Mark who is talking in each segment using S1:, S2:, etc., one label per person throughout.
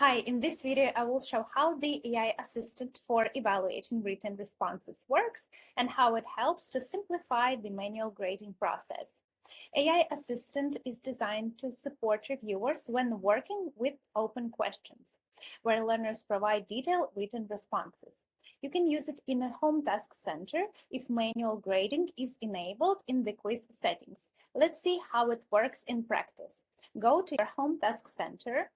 S1: Hi, in this video, I will show how the AI assistant for evaluating written responses works and how it helps to simplify the manual grading process. AI assistant is designed to support reviewers when working with open questions, where learners provide detailed written responses. You can use it in a home task center if manual grading is enabled in the quiz settings. Let's see how it works in practice. Go to your home task center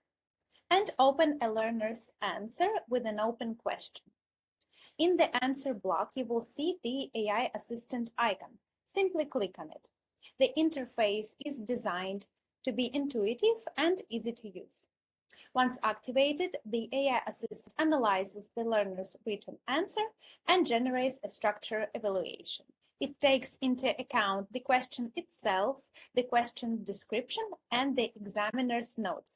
S1: and open a learner's answer with an open question. In the answer block, you will see the AI assistant icon. Simply click on it. The interface is designed to be intuitive and easy to use. Once activated, the AI assistant analyzes the learner's written answer and generates a structured evaluation. It takes into account the question itself, the question description, and the examiner's notes.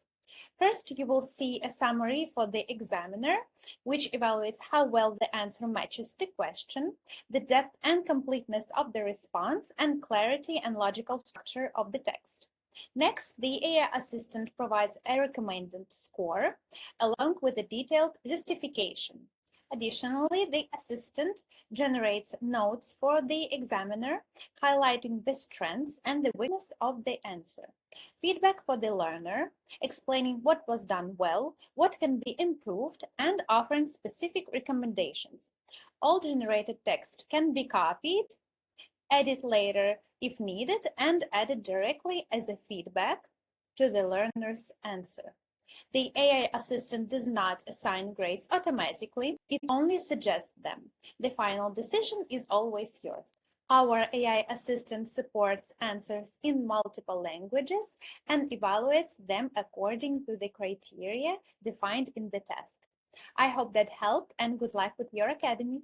S1: First, you will see a summary for the examiner, which evaluates how well the answer matches the question, the depth and completeness of the response, and clarity and logical structure of the text. Next, the AI assistant provides a recommended score along with a detailed justification. Additionally, the assistant generates notes for the examiner, highlighting the strengths and the weakness of the answer. Feedback for the learner, explaining what was done well, what can be improved, and offering specific recommendations. All generated text can be copied, edited later if needed, and added directly as a feedback to the learner's answer. The AI assistant does not assign grades automatically, it only suggests them. The final decision is always yours. Our AI assistant supports answers in multiple languages and evaluates them according to the criteria defined in the task. I hope that helped and good luck with your academy.